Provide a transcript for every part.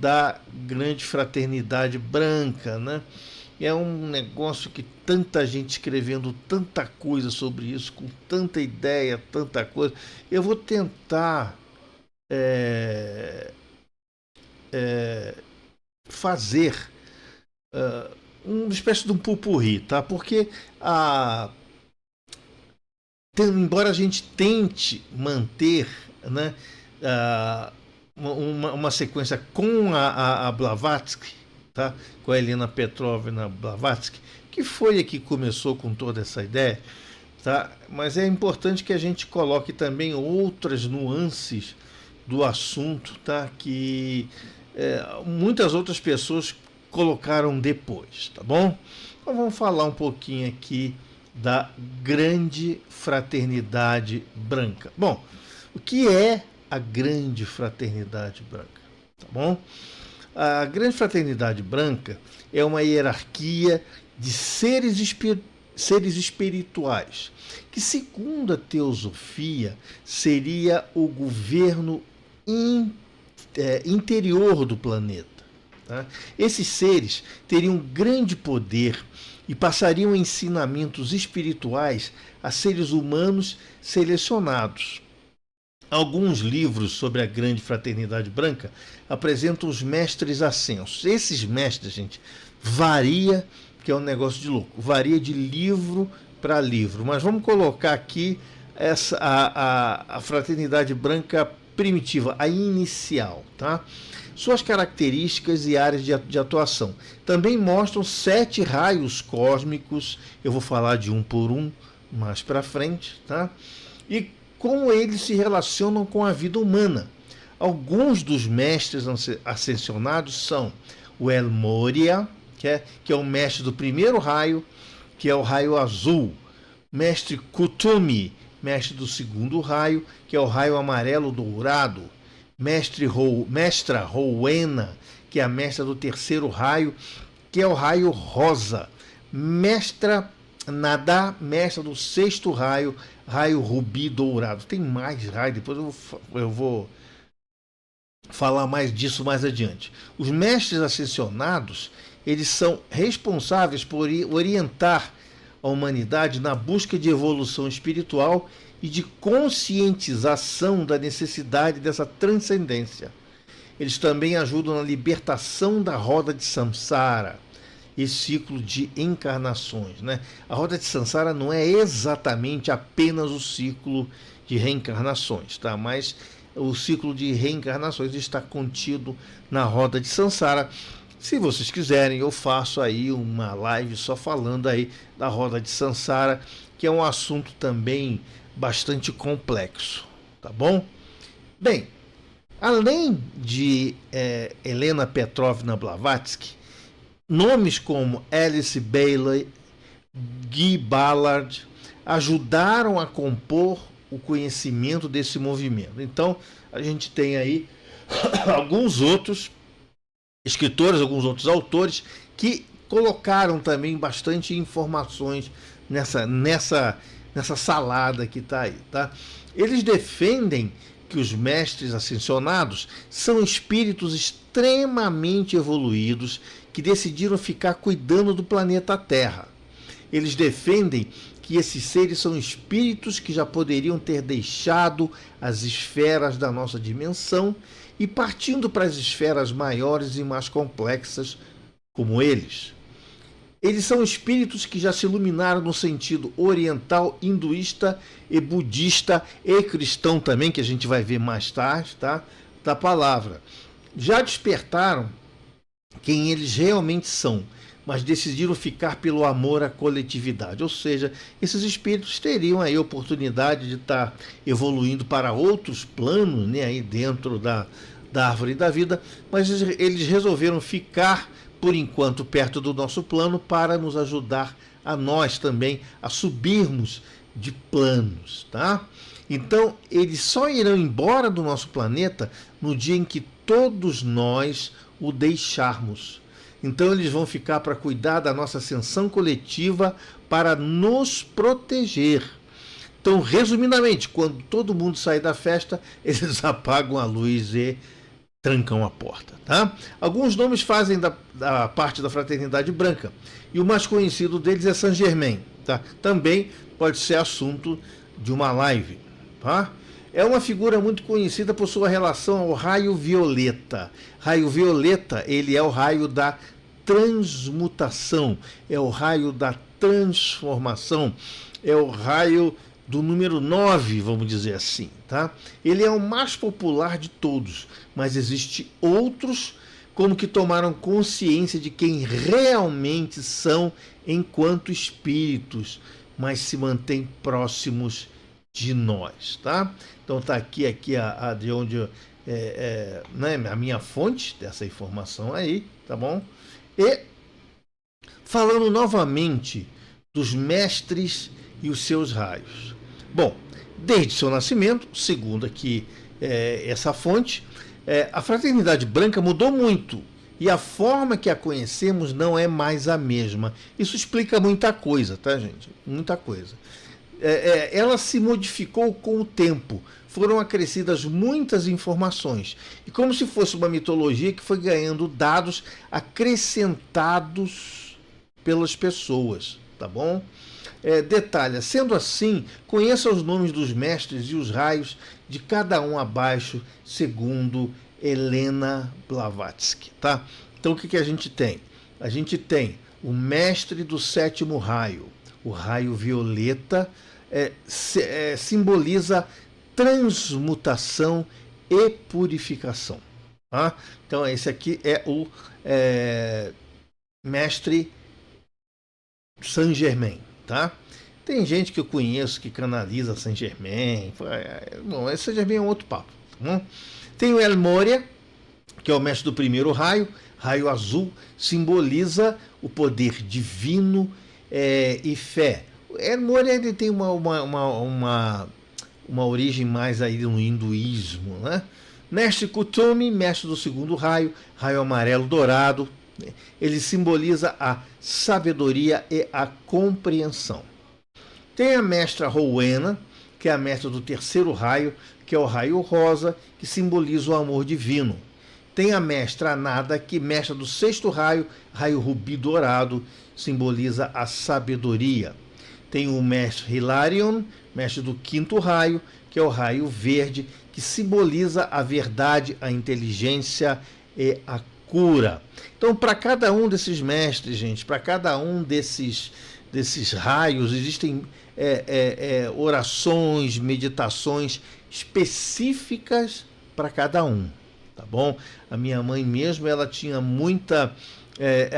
da grande fraternidade branca, né? É um negócio que tanta gente escrevendo tanta coisa sobre isso, com tanta ideia, tanta coisa. Eu vou tentar é, fazer uma espécie de um pupurri, tá? Porque embora a gente tente manter, né, uma sequência com a Blavatsky, tá? Com a Helena Petrovna Blavatsky, que foi a que começou com toda essa ideia, tá? Mas é importante que a gente coloque também outras nuances do assunto, tá? Que muitas outras pessoas colocaram depois, tá bom? Então vamos falar um pouquinho aqui da grande fraternidade branca. Bom, o que é a grande fraternidade branca? Tá bom? A grande fraternidade branca é uma hierarquia de seres espirituais, que segundo a teosofia seria o governo interior do planeta. Tá? Esses seres teriam grande poder e passariam ensinamentos espirituais a seres humanos selecionados. Alguns livros sobre a grande fraternidade branca apresentam os mestres ascensos. Esses mestres, gente, varia, que é um negócio de louco, varia de livro para livro. Mas vamos colocar aqui a fraternidade branca primitiva, a inicial, tá? Suas características e áreas de atuação. Também mostram 7 raios cósmicos, eu vou falar de um por um mais para frente, tá? E como eles se relacionam com a vida humana. Alguns dos mestres ascensionados são o El Moria, que é o mestre do primeiro raio, que é o raio azul. Mestre Kutumi, mestre do segundo raio, que é o raio amarelo dourado. Mestra Rowena, que é a mestra do terceiro raio, que é o raio rosa. Mestra Nadá, mestra do sexto raio, raio rubi dourado. Tem mais raio, depois eu vou falar mais disso mais adiante. Os mestres ascensionados, eles são responsáveis por orientar a humanidade na busca de evolução espiritual e de conscientização da necessidade dessa transcendência. Eles também ajudam na libertação da roda de samsara, esse ciclo de encarnações, né? A roda de samsara não é exatamente apenas o ciclo de reencarnações, tá? Mas o ciclo de reencarnações está contido na roda de samsara. Se vocês quiserem, eu faço aí uma live só falando aí da roda de samsara, que é um assunto também bastante complexo, tá bom? Bem, além de Helena Petrovna Blavatsky, nomes como Alice Bailey, Guy Ballard ajudaram a compor o conhecimento desse movimento. Então, a gente tem aí alguns outros escritores, alguns outros autores que colocaram também bastante informações nessa salada que está aí, tá? Eles defendem que os mestres ascensionados são espíritos extremamente evoluídos que decidiram ficar cuidando do planeta Terra. Eles defendem que esses seres são espíritos que já poderiam ter deixado as esferas da nossa dimensão e partindo para as esferas maiores e mais complexas como eles. Eles são espíritos que já se iluminaram no sentido oriental, hinduísta e budista e cristão também, que a gente vai ver mais tarde, tá? Da palavra. Já despertaram quem eles realmente são, mas decidiram ficar pelo amor à coletividade. Ou seja, esses espíritos teriam aí a oportunidade de estar evoluindo para outros planos, né, aí dentro da árvore da vida, mas eles resolveram ficar por enquanto perto do nosso plano para nos ajudar a nós também a subirmos de planos, tá? Então, eles só irão embora do nosso planeta no dia em que todos nós o deixarmos. Então, eles vão ficar para cuidar da nossa ascensão coletiva para nos proteger. Então, resumidamente, quando todo mundo sair da festa, eles apagam a luz e trancam a porta, tá? Alguns nomes fazem da parte da Fraternidade Branca, e o mais conhecido deles é Saint Germain, tá? Também pode ser assunto de uma live, tá? É uma figura muito conhecida por sua relação ao raio violeta. Raio violeta, ele é o raio da transmutação, é o raio da transformação, é o raio do número 9, vamos dizer assim, tá? Ele é o mais popular de todos, mas existem outros como que tomaram consciência de quem realmente são enquanto espíritos, mas se mantêm próximos de nós, tá? Então tá aqui a de onde né, a minha fonte dessa informação aí, tá bom? E falando novamente dos mestres e os seus raios. Bom, desde seu nascimento, segundo aqui essa fonte, a Fraternidade Branca mudou muito e a forma que a conhecemos não é mais a mesma. Isso explica muita coisa, tá, gente? Muita coisa. Ela se modificou com o tempo. Foram acrescidas muitas informações. E como se fosse uma mitologia que foi ganhando dados acrescentados pelas pessoas, tá bom? Detalhe, sendo assim, conheça os nomes dos mestres e os raios de cada um abaixo, segundo Helena Blavatsky, tá? Então o que a gente tem? A gente tem o mestre do sétimo raio, o raio violeta, simboliza transmutação e purificação, tá? Então esse aqui é o mestre Saint Germain, tá? Tem gente que eu conheço que canaliza Saint Germain. Bom, esse Saint Germain é um outro papo, tá bom? Tem o El Moria, que é o mestre do primeiro raio, raio azul, simboliza o poder divino e fé. O El Moria ele tem uma origem mais aí no hinduísmo, né? Mestre Kutumi, mestre do segundo raio, raio amarelo dourado, ele simboliza a sabedoria e a compreensão. Tem a mestra Rowena, que é a mestra do terceiro raio, que é o raio rosa, que simboliza o amor divino. Tem a mestra Anada, que é mestra do sexto raio, raio rubi dourado, simboliza a sabedoria. Tem o mestre Hilarion, mestre do quinto raio, que é o raio verde, que simboliza a verdade, a inteligência e a cura. Então, para cada um desses mestres, gente, para cada um desses raios, existem orações, meditações específicas para cada um, tá bom? A minha mãe mesmo, ela tinha muita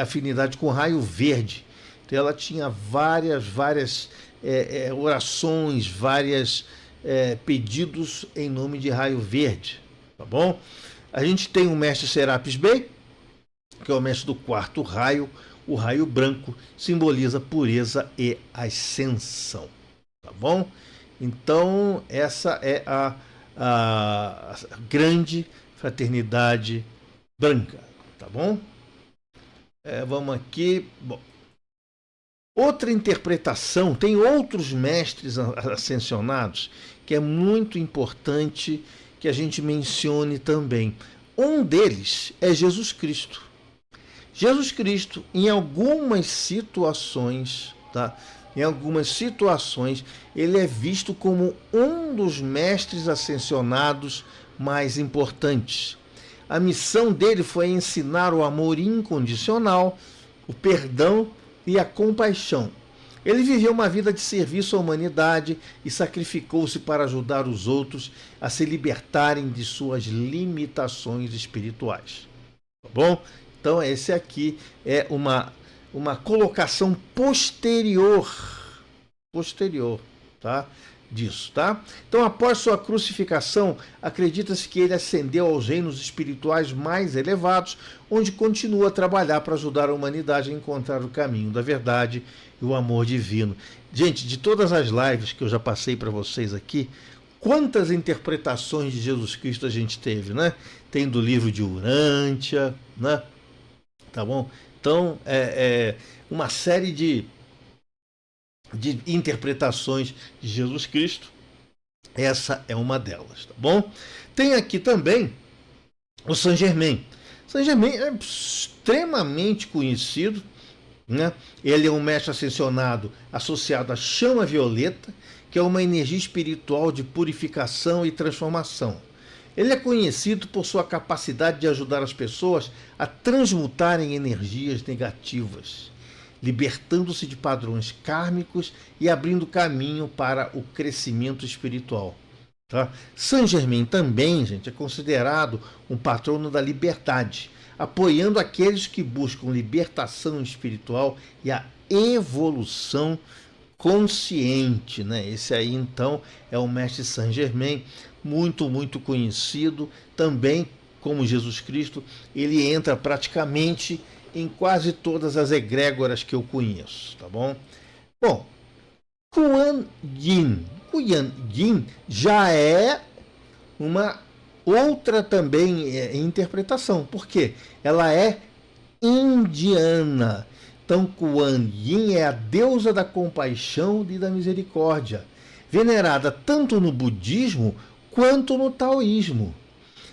afinidade com o raio verde. Então, ela tinha várias orações, vários pedidos em nome de raio verde, tá bom? A gente tem o mestre Serapis Bey, que é o mestre do quarto raio, o raio branco, simboliza pureza e ascensão, tá bom? Então, essa é a grande Fraternidade Branca, tá bom? Vamos aqui. Bom, outra interpretação, tem outros mestres ascensionados, que é muito importante que a gente mencione também. Um deles é Jesus Cristo. Jesus Cristo, em algumas situações, tá? Em algumas situações, ele é visto como um dos mestres ascensionados mais importantes. A missão dele foi ensinar o amor incondicional, o perdão e a compaixão. Ele viveu uma vida de serviço à humanidade e sacrificou-se para ajudar os outros a se libertarem de suas limitações espirituais. Tá bom? Então, esse aqui é uma colocação posterior, tá? Disso, tá? Então, após sua crucificação, acredita-se que ele ascendeu aos reinos espirituais mais elevados, onde continua a trabalhar para ajudar a humanidade a encontrar o caminho da verdade e o amor divino. Gente, de todas as lives que eu já passei para vocês aqui, quantas interpretações de Jesus Cristo a gente teve, né? Tem do livro de Urântia, né? Tá bom? Então, uma série de interpretações de Jesus Cristo. Essa é uma delas, tá bom? Tem aqui também O Saint-Germain. Saint-Germain é extremamente conhecido, né? Ele é um mestre ascensionado associado à chama violeta, que é uma energia espiritual de purificação e transformação. Ele é conhecido por sua capacidade de ajudar as pessoas a transmutarem energias negativas, libertando-se de padrões kármicos e abrindo caminho para o crescimento espiritual. Tá? Saint-Germain também, gente, é considerado um patrono da liberdade, apoiando aqueles que buscam libertação espiritual e a evolução consciente, né? Esse aí, então, é o mestre Saint-Germain, muito conhecido, também como Jesus Cristo. Ele entra praticamente em quase todas as egrégoras que eu conheço, tá bom? Bom, Kuan Yin. Kuan Yin já é uma outra também interpretação, porque ela é indiana. Então, Kuan Yin é a deusa da compaixão e da misericórdia, venerada tanto no budismo quanto no taoísmo.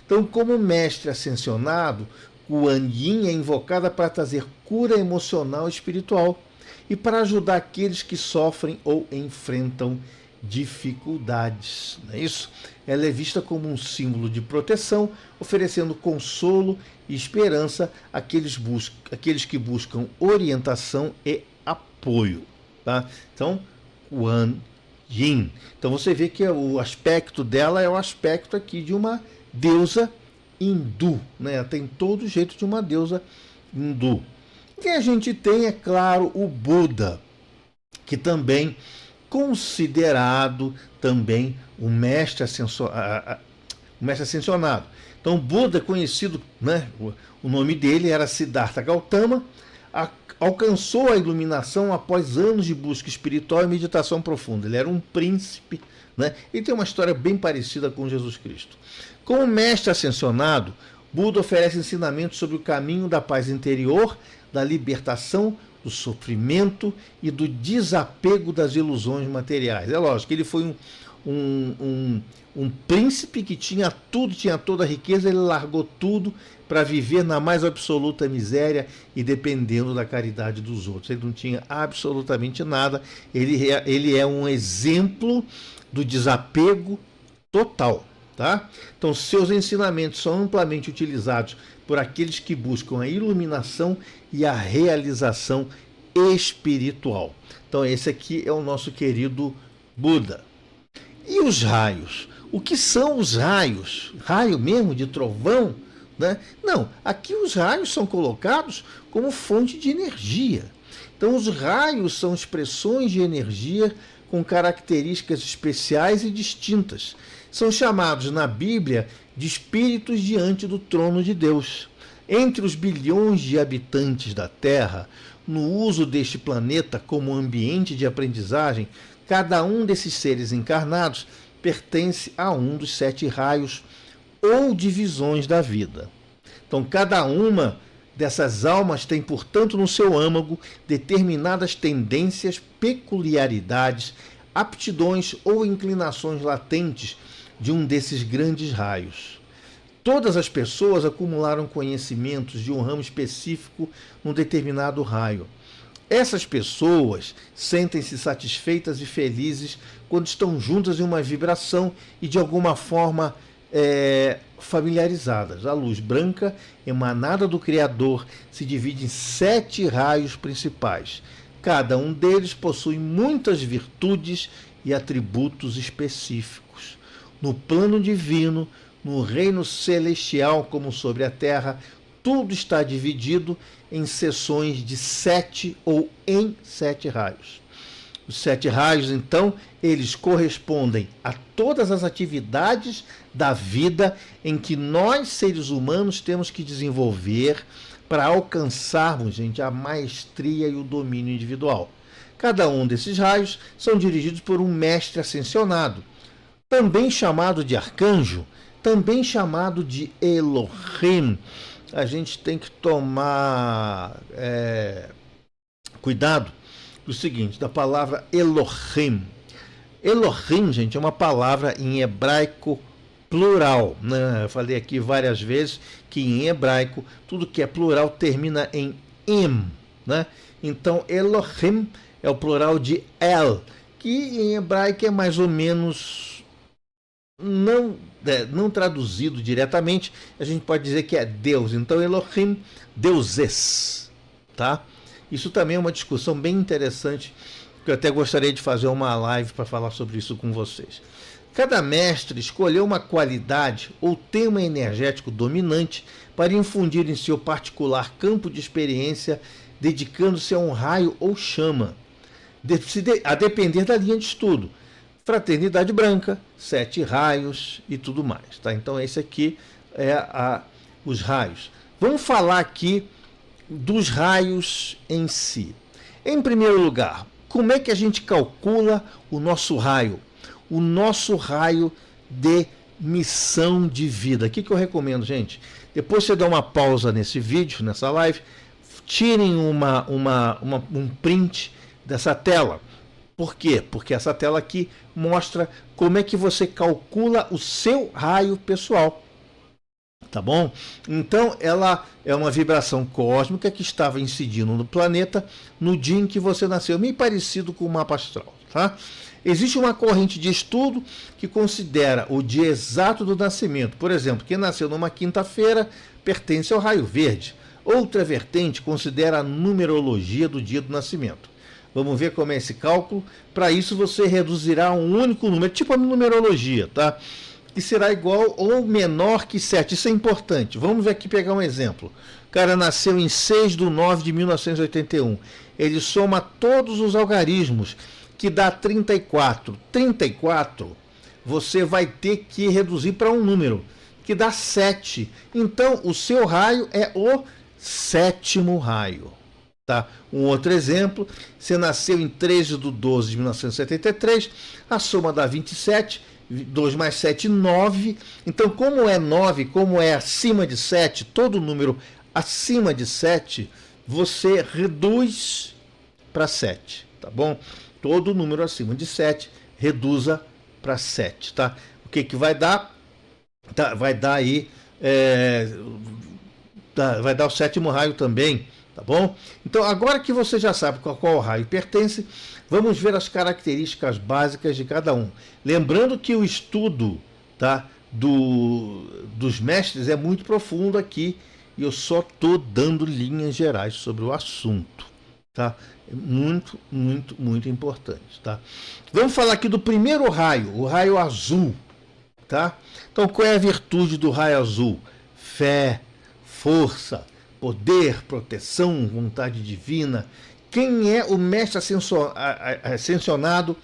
Então, como mestre ascensionado, Kuan Yin é invocada para trazer cura emocional e espiritual e para ajudar aqueles que sofrem ou enfrentam dificuldades. Não é isso? Ela é vista como um símbolo de proteção, oferecendo consolo e esperança àqueles que buscam orientação e apoio. Tá? Então, Kuan Yin. Então você vê que o aspecto dela é o aspecto aqui de uma deusa hindu, né? Ela tem todo o jeito de uma deusa hindu. E a gente tem, é claro, o Buda, que também considerado também um mestre ascensionado. Então, Buda é conhecido, né? O nome dele era Siddhartha Gautama, alcançou a iluminação após anos de busca espiritual e meditação profunda. Ele era um príncipe, né? E tem uma história bem parecida com Jesus Cristo. Como mestre ascensionado, Buda oferece ensinamentos sobre o caminho da paz interior, da libertação, do sofrimento e do desapego das ilusões materiais. É lógico que ele foi um príncipe que tinha tudo, tinha toda a riqueza, ele largou tudo para viver na mais absoluta miséria e dependendo da caridade dos outros. Ele não tinha absolutamente nada. Ele é um exemplo do desapego total. Tá? Então, seus ensinamentos são amplamente utilizados por aqueles que buscam a iluminação e a realização espiritual. Então, esse aqui é o nosso querido Buda. E os raios? O que são os raios? Raio mesmo de trovão? Né? Não, aqui os raios são colocados como fonte de energia. Então, os raios são expressões de energia com características especiais e distintas. São chamados na Bíblia de espíritos diante do trono de Deus. Entre os bilhões de habitantes da Terra, no uso deste planeta como ambiente de aprendizagem, cada um desses seres encarnados pertence a um dos 7 raios ou divisões da vida. Então, cada uma dessas almas tem, portanto, no seu âmago determinadas tendências, peculiaridades, aptidões ou inclinações latentes de um desses grandes raios. Todas as pessoas acumularam conhecimentos de um ramo específico num determinado raio. Essas pessoas sentem-se satisfeitas e felizes quando estão juntas em uma vibração e de alguma forma familiarizadas. A luz branca, emanada do Criador, se divide em 7 raios principais. Cada um deles possui muitas virtudes e atributos específicos. No plano divino, no reino celestial como sobre a terra, tudo está dividido em seções de 7 ou em 7 raios. Os 7 raios, então, eles correspondem a todas as atividades da vida em que nós, seres humanos, temos que desenvolver para alcançarmos, gente, a maestria e o domínio individual. Cada um desses raios são dirigidos por um mestre ascensionado, também chamado de arcanjo, também chamado de Elohim. A gente tem que tomar cuidado do seguinte, da palavra Elohim. Elohim, gente, é uma palavra em hebraico plural, né? Eu falei aqui várias vezes que em hebraico tudo que é plural termina em im, né? Então Elohim é o plural de El, que em hebraico é mais ou menos não traduzido diretamente, a gente pode dizer que é Deus. Então Elohim, deuses, tá? Isso também é uma discussão bem interessante, que eu até gostaria de fazer uma live para falar sobre isso com vocês. Cada mestre escolheu uma qualidade ou tema energético dominante para infundir em seu particular campo de experiência, dedicando-se a um raio ou chama, a depender da linha de estudo. Fraternidade Branca, 7 raios e tudo mais. Tá? Então esse aqui é os raios. Vamos falar aqui dos raios em si. Em primeiro lugar, como é que a gente calcula o nosso raio? O nosso raio de missão de vida. O que eu recomendo, gente? Depois você dá uma pausa nesse vídeo, nessa live, tirem um print dessa tela. Por quê? Porque essa tela aqui mostra como é que você calcula o seu raio pessoal. Tá bom? Então, ela é uma vibração cósmica que estava incidindo no planeta no dia em que você nasceu, meio parecido com o mapa astral, tá? Existe uma corrente de estudo que considera o dia exato do nascimento. Por exemplo, quem nasceu numa quinta-feira pertence ao raio verde. Outra vertente considera a numerologia do dia do nascimento. Vamos ver como é esse cálculo. Para isso, você reduzirá a um único número, tipo a numerologia, tá? Que será igual ou menor que 7. Isso é importante. Vamos ver aqui, pegar um exemplo. O cara nasceu em 6 de 9 de 1981. Ele soma todos os algarismos, que dá 34. 34, você vai ter que reduzir para um número, que dá 7. Então, o seu raio é o 7º raio. Tá? Um outro exemplo, você nasceu em 13 de 12 de 1973, a soma dá 27, 2 mais 7, 9. Então, como é 9, como é acima de 7, todo número acima de 7, você reduz para 7, tá bom? Todo número acima de 7, reduza para 7, tá? O que que vai dar? Tá, vai dar aí, vai dar o 7º raio também, tá bom? Então, agora que você já sabe qual raio pertence, vamos ver as características básicas de cada um. Lembrando que o estudo, tá, dos mestres é muito profundo aqui, e eu só estou dando linhas gerais sobre o assunto, tá? Muito, muito, muito importante, tá? Vamos falar aqui do primeiro raio, o raio azul, tá? Então, qual é a virtude do raio azul? Fé, força, poder, proteção, vontade divina. Quem é o mestre ascensionado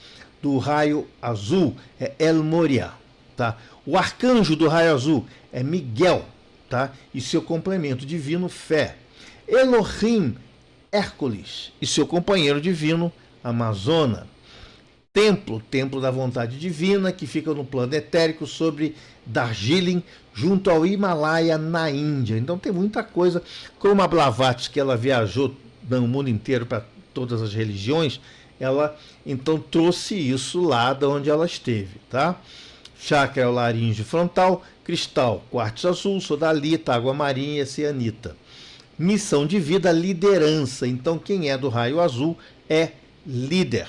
do raio azul? É El Moria, tá? O arcanjo do raio azul é Miguel, tá? E seu complemento divino, Fé. Elohim, Hércules, e seu companheiro divino, Amazona. Templo da vontade divina, que fica no plano etérico sobre Darjeeling, junto ao Himalaia, na Índia. Então tem muita coisa. Como a Blavatsky, que ela viajou no mundo inteiro para todas as religiões, ela então trouxe isso lá de onde ela esteve, tá? Chakra é o laríngeo frontal, cristal, quartzo azul, sodalita, água marinha, cianita. Missão de vida, liderança. Então quem é do raio azul é líder.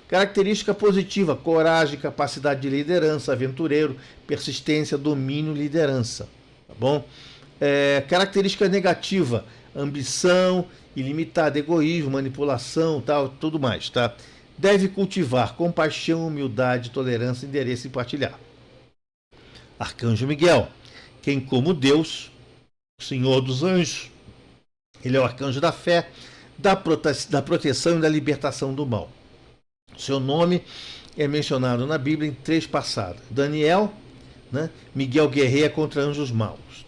Característica positiva, coragem, capacidade de liderança, aventureiro, persistência, domínio, liderança. Tá bom? Característica negativa, ambição ilimitada, egoísmo, manipulação, tal, tudo mais. Tá? Deve cultivar compaixão, humildade, tolerância, endereço e partilhar. Arcanjo Miguel, quem como Deus, Senhor dos anjos, ele é o arcanjo da fé, da proteção e da libertação do mal. Seu nome é mencionado na Bíblia em 3 passadas. Daniel, né? Miguel guerreia contra anjos maus.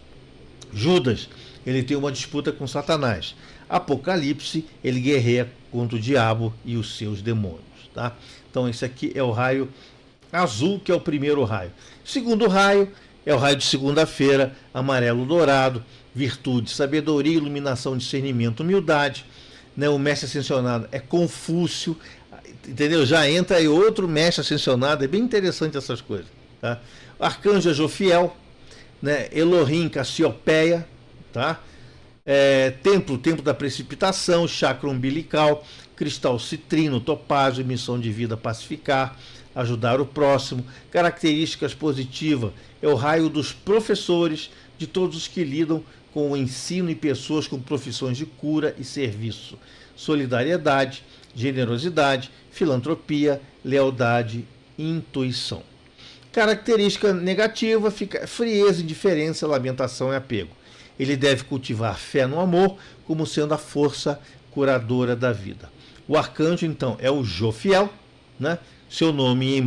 Judas, ele tem uma disputa com Satanás. Apocalipse, ele guerreia contra o diabo e os seus demônios. Tá? Então esse aqui é o raio azul, que é o primeiro raio. Segundo raio é o raio de segunda-feira, amarelo dourado, virtude, sabedoria, iluminação, discernimento, humildade. Né? O mestre ascensionado é Confúcio, entendeu? Já entra aí outro mestre ascensionado, é bem interessante essas coisas. Tá? Arcanjo é Jofiel, né? Elohim, Cassiopeia, tá? Templo da precipitação, chakra umbilical, cristal citrino, topázio, missão de vida pacificar, ajudar o próximo. Características positivas é o raio dos professores, de todos os que lidam com o ensino e pessoas com profissões de cura e serviço. Solidariedade, generosidade, filantropia, lealdade e intuição. Característica negativa fica frieza, indiferença, lamentação e apego. Ele deve cultivar fé no amor como sendo a força curadora da vida. O arcanjo, então, é o Jofiel, né? Seu nome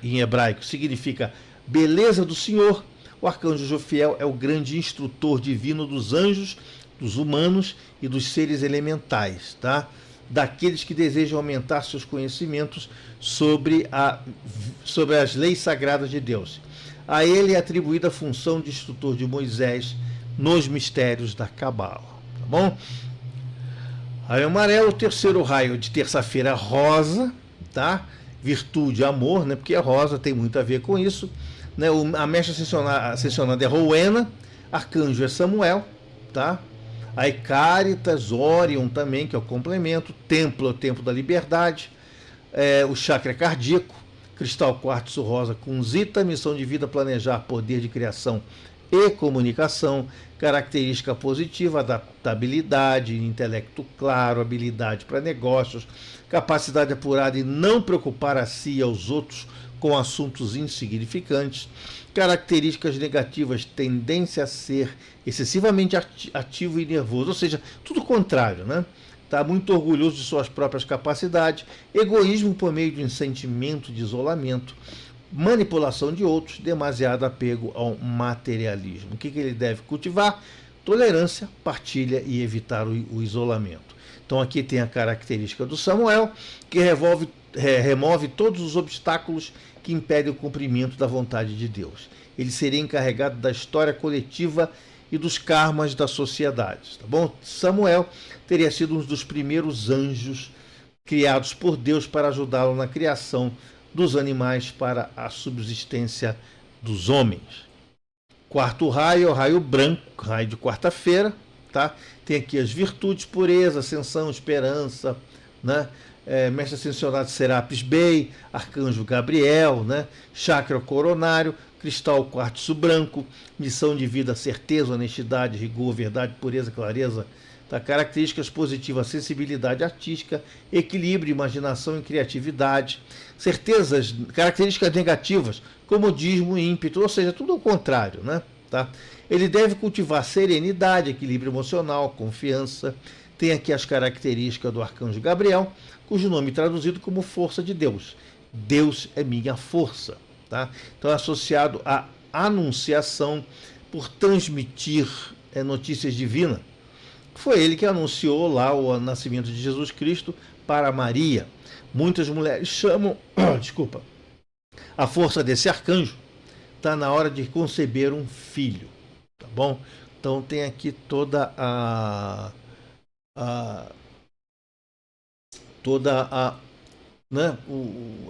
em hebraico significa beleza do Senhor. O arcanjo Jofiel é o grande instrutor divino dos anjos, dos humanos e dos seres elementais, tá? Daqueles que desejam aumentar seus conhecimentos sobre as leis sagradas de Deus. A ele é atribuída a função de instrutor de Moisés nos mistérios da Cabala, tá bom? Raio amarelo, o terceiro raio de terça-feira, rosa, tá? Virtude, amor, né? Porque a rosa tem muito a ver com isso, né? A mecha ascensionada é Rowena, arcanjo é Samuel, tá? Aí Caritas, Orion também, que é o complemento, templo é o templo da liberdade, o chakra cardíaco, cristal quartzo rosa com zita, missão de vida, planejar, poder de criação e comunicação, característica positiva, adaptabilidade, intelecto claro, habilidade para negócios, capacidade apurada e não preocupar a si e aos outros com assuntos insignificantes. Características negativas, tendência a ser excessivamente ativo e nervoso, ou seja, tudo o contrário, né? Está muito orgulhoso de suas próprias capacidades, egoísmo por meio de um sentimento de isolamento, manipulação de outros, demasiado apego ao materialismo. O que ele deve cultivar? Tolerância, partilha e evitar o isolamento. Então aqui tem a característica do Samuel, que remove todos os obstáculos que impedem o cumprimento da vontade de Deus. Ele seria encarregado da história coletiva e dos karmas da sociedade, tá bom? Samuel teria sido um dos primeiros anjos criados por Deus para ajudá-lo na criação dos animais para a subsistência dos homens. Quarto raio é o raio branco, raio de quarta-feira, tá? Tem aqui as virtudes, pureza, ascensão, esperança, né? Mestre ascensionado Serapis Bey, arcanjo Gabriel, né? Chakra coronário, cristal quartzo branco, missão de vida, certeza, honestidade, rigor, verdade, pureza, clareza, tá? Características positivas, sensibilidade artística, equilíbrio, imaginação e criatividade. Certezas, características negativas, comodismo e ímpeto, ou seja, tudo ao contrário, né? Tá? Ele deve cultivar serenidade, equilíbrio emocional, confiança. Tem aqui as características do arcanjo Gabriel, cujo nome é traduzido como força de Deus. Deus é minha força, tá? Então é associado à anunciação por transmitir notícias divinas. Foi ele que anunciou lá o nascimento de Jesus Cristo para Maria. Muitas mulheres chamam, desculpa, a força desse arcanjo está na hora de conceber um filho, tá bom? Então tem aqui toda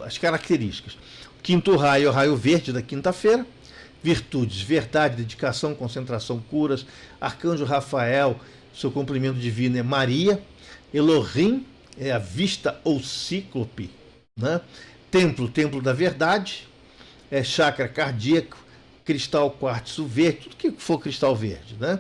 as características. O quinto raio é o raio verde da quinta-feira. Virtudes, verdade, dedicação, concentração, curas. Arcanjo Rafael, seu complemento divino é Maria. Elohim é a vista ou cíclope, né? Templo da verdade. Chakra cardíaco, cristal quartzo verde, tudo que for cristal verde, né?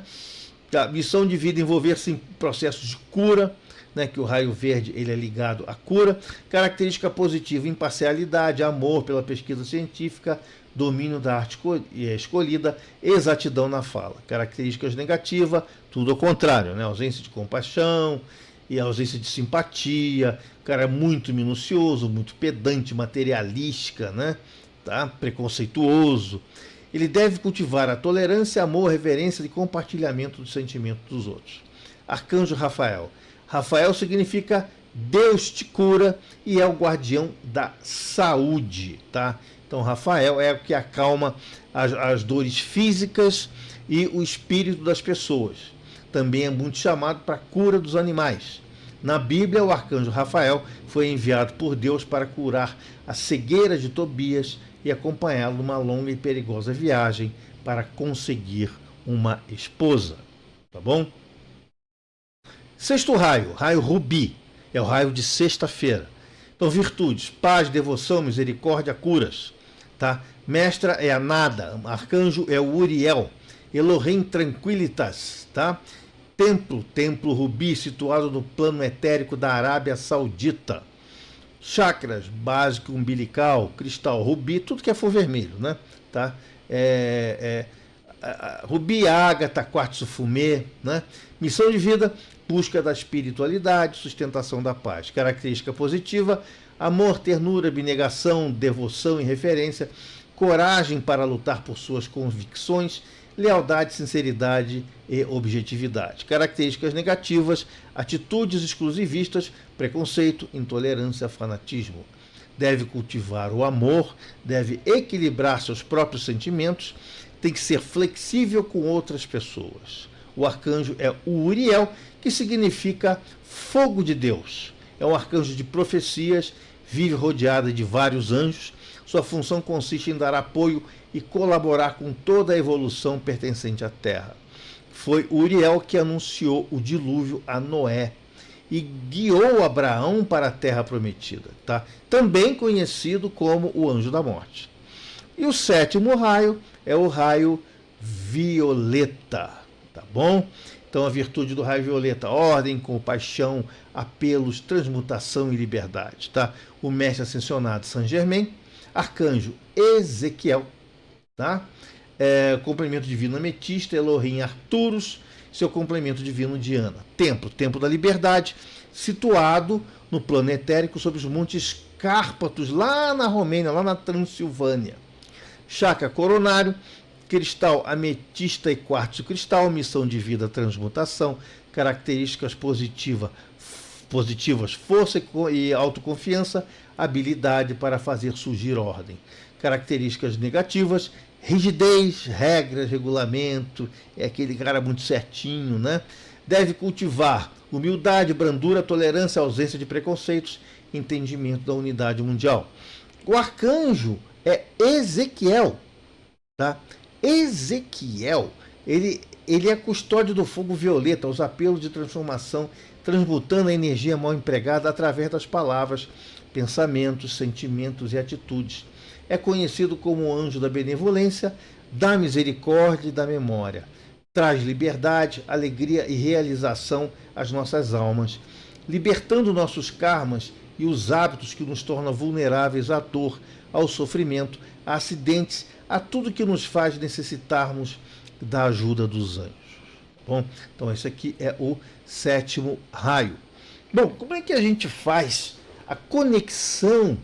A missão de vida, envolver-se em processos de cura, né, que o raio verde ele é ligado à cura. Característica positiva, imparcialidade, amor pela pesquisa científica, domínio da arte escolhida, exatidão na fala. Características negativas, tudo ao contrário, né? Ausência de compaixão e ausência de simpatia. O cara é muito minucioso, muito pedante, materialística, né? Tá? Preconceituoso. Ele deve cultivar a tolerância, amor, reverência e compartilhamento dos sentimentos dos outros. Arcanjo Rafael. Rafael significa Deus te cura e é o guardião da saúde, tá? Então Rafael é o que acalma as dores físicas e o espírito das pessoas. Também é muito chamado para a cura dos animais. Na Bíblia, o arcanjo Rafael foi enviado por Deus para curar a cegueira de Tobias e acompanhá-lo numa longa e perigosa viagem para conseguir uma esposa. Tá bom? Sexto raio, raio rubi, é o raio de sexta-feira. Então, virtudes, paz, devoção, misericórdia, curas. Tá? Mestra é a Nada, arcanjo é o Uriel, Elohim Tranquilitas, tá? Templo rubi, situado no plano etérico da Arábia Saudita. Chakras, básico, umbilical, cristal, rubi, tudo que é for vermelho, né? Tá? Rubi, ágata, quartzo fumê, né? Missão de vida, busca da espiritualidade, sustentação da paz. Característica positiva, amor, ternura, abnegação, devoção e referência, coragem para lutar por suas convicções, lealdade, sinceridade e objetividade. Características negativas, atitudes exclusivistas, preconceito, intolerância, fanatismo. Deve cultivar o amor, deve equilibrar seus próprios sentimentos, tem que ser flexível com outras pessoas. O arcanjo é o Uriel, que significa fogo de Deus. É um arcanjo de profecias, vive rodeado de vários anjos. Sua função consiste em dar apoio e colaborar com toda a evolução pertencente à Terra. Foi Uriel que anunciou o dilúvio a Noé e guiou Abraão para a Terra Prometida, tá? Também conhecido como o Anjo da Morte. E o sétimo raio é o raio violeta, tá bom? Então a virtude do raio violeta, ordem, compaixão, apelos, transmutação e liberdade, tá? O mestre ascensionado Saint Germain, arcanjo Ezequiel, tá? Complemento divino ametista, Elohim Arturus, seu complemento divino Diana. Templo da liberdade, situado no plano etérico sobre os montes Cárpatos, lá na Romênia, lá na Transilvânia. Chakra coronário, cristal ametista e quartzo cristal, missão de vida, transmutação, características positivas, força e autoconfiança, habilidade para fazer surgir ordem. Características negativas, rigidez, regras, regulamento, é aquele cara muito certinho, né? Deve cultivar humildade, brandura, tolerância, ausência de preconceitos, entendimento da unidade mundial. O arcanjo é Ezequiel, tá? Ezequiel, ele é custódio do fogo violeta, os apelos de transformação, transmutando a energia mal empregada através das palavras, pensamentos, sentimentos e atitudes. É conhecido como o anjo da benevolência, da misericórdia e da memória. Traz liberdade, alegria e realização às nossas almas, libertando nossos karmas e os hábitos que nos tornam vulneráveis à dor, ao sofrimento, a acidentes, a tudo que nos faz necessitarmos da ajuda dos anjos. Bom, então esse aqui é o sétimo raio. Bom, como é que a gente faz a conexão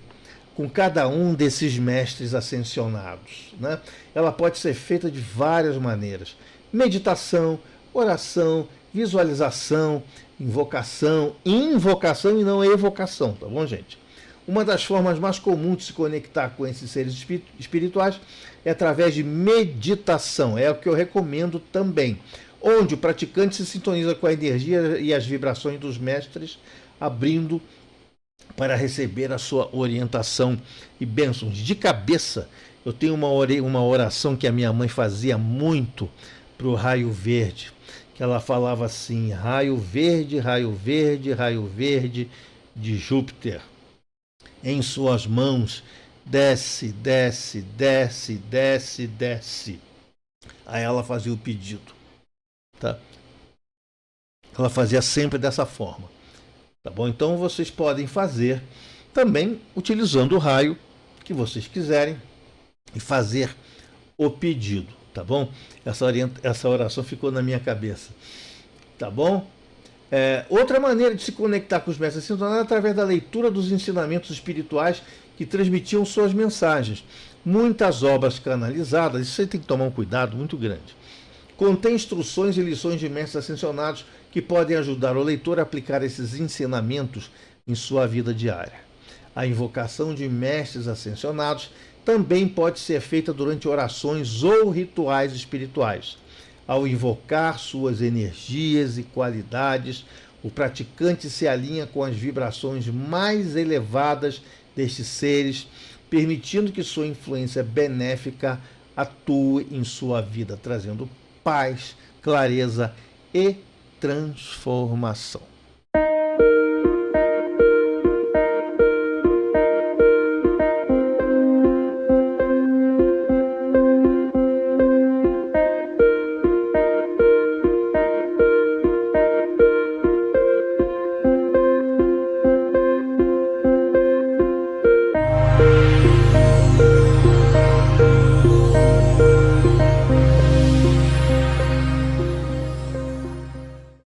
com cada um desses mestres ascensionados, né? Ela pode ser feita de várias maneiras. Meditação, oração, visualização, invocação e não evocação, tá bom, gente? Uma das formas mais comuns de se conectar com esses seres espirituais é através de meditação, é o que eu recomendo também, onde o praticante se sintoniza com a energia e as vibrações dos mestres, abrindo para receber a sua orientação e bênçãos. De cabeça, eu tenho uma oração que a minha mãe fazia muito para o raio verde, que ela falava assim: raio verde, raio verde, raio verde de Júpiter, em suas mãos, desce, desce, desce, desce, desce. Aí ela fazia o pedido, tá? Ela fazia sempre dessa forma, tá bom? Então vocês podem fazer também utilizando o raio que vocês quiserem e fazer o pedido, tá bom? Essa oração ficou na minha cabeça, tá bom? Outra maneira de se conectar com os mestres ascensionados é através da leitura dos ensinamentos espirituais que transmitiam suas mensagens. Muitas obras canalizadas, isso aí tem que tomar um cuidado muito grande. Contém instruções e lições de mestres ascensionados que podem ajudar o leitor a aplicar esses ensinamentos em sua vida diária. A invocação de mestres ascensionados também pode ser feita durante orações ou rituais espirituais. Ao invocar suas energias e qualidades, o praticante se alinha com as vibrações mais elevadas destes seres, permitindo que sua influência benéfica atue em sua vida, trazendo paz, clareza e transformação.